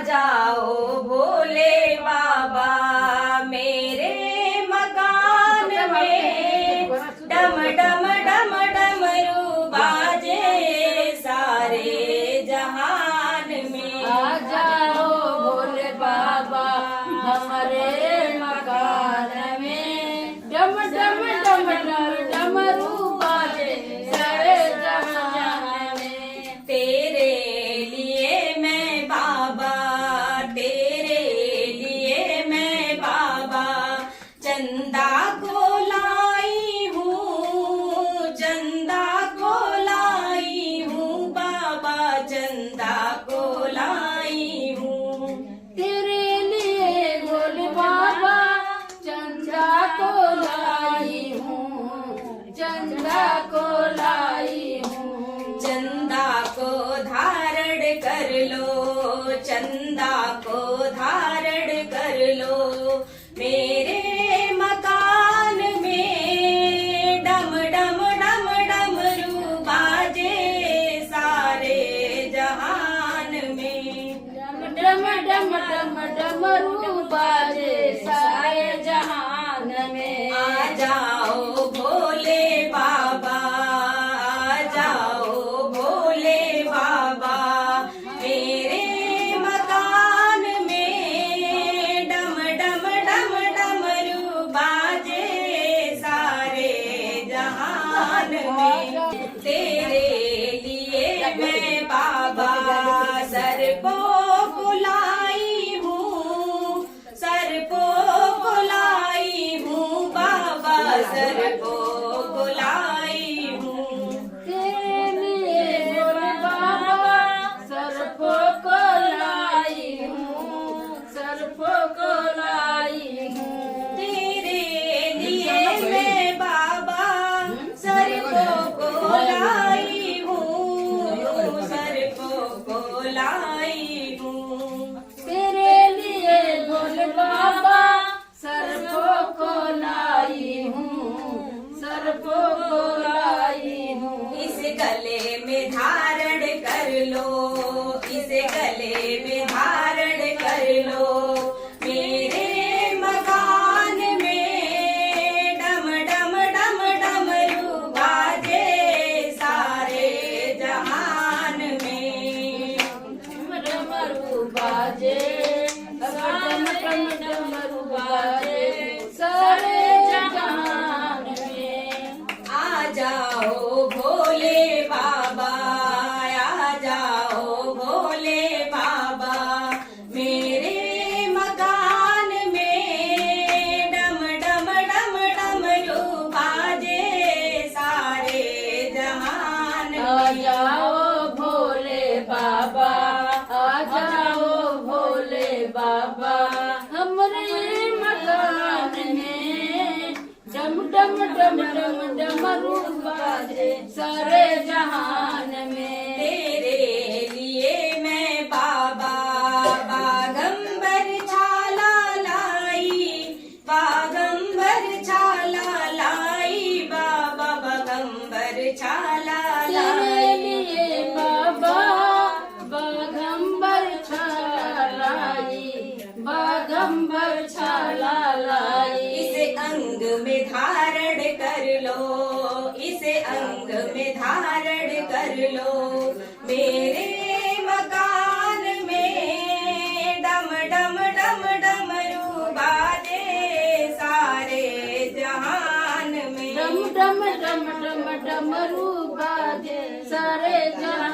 जाओ भोले बाबा मेरे मकान में, डम डम डम डमरू बाजे सारे जहान में। आ जाओ भोले बाबा हमारे मकान में, डम डम डम डम डमरू बाजे सारे जहान में। तेरे लिए मैं बाबा, तेरे लिए मैं बाबा चंदा को लाई हूँ, चंदा को लाई हूँ बाबा, चंदा को लाई हूँ। तेरे लिए भोले बाबा चंदा को लाई हूँ, चंदा को लाई हूँ। चंदा को धारण कर लो, चंदा को धारण कर लो मेरे मकान में, डम डम डम डमरू बाजे सारे जहान में। डम डम डम डमरू बाजे सारे जहान में। आ जाओ भोले बाबा, आ जाओ भोले बाबा मेरे मकान में, डम डम डम डमरू बाजे सारे जहान में। तेरे लिए मैं बाबा सर को बुलाई हूँ, सर को बुलाई हूँ बाबा, सर को बुलाई हूँ। तेरे लिए भोले बाबा सर्पों को लाई हूँ, सर्पों को लाई हूँ। तेरे लिए मैं बाबा सर को लाई हूँ, सर को लाई हूँ। तेरे लिए भोले बाबा सर्पों को लाई हूँ, सर्पों को लाई हूँ। इस गले में धारण कर लो, इस गले में धारण कर लो मेरे मकान में, डम डम डम डमरू बाजे सारे जहान में। डमरू बाजे डम डम डमरू बाजे सारे जहान में। आ जाओ भोले बाबा, आ जाओ भोले बाबा मेरे मकान में, डम डम डम डमरू बाजे सारे जहान आ में। जाओ भोले बाबा, आ जाओ भोले बाबा हमरे मकान में, डम डम डम डम डमरू बाजे सारे जहान में। तेरे लिए मैं बाबा बागंबर छाला लाई, बागंबर छाला लाई बाबा, बागंबर छाला तेरे लाई। लिए बाबा बागंबर छाला लाई, बागंबर छाला लाई। इसे अंग में धारण कर लो, इसे अंग में धारण कर लो मेरे मकान में, डम डम डम डमरू बाजे सारे जहान में। डम डम डम डम डमरू बाजे सारे जहान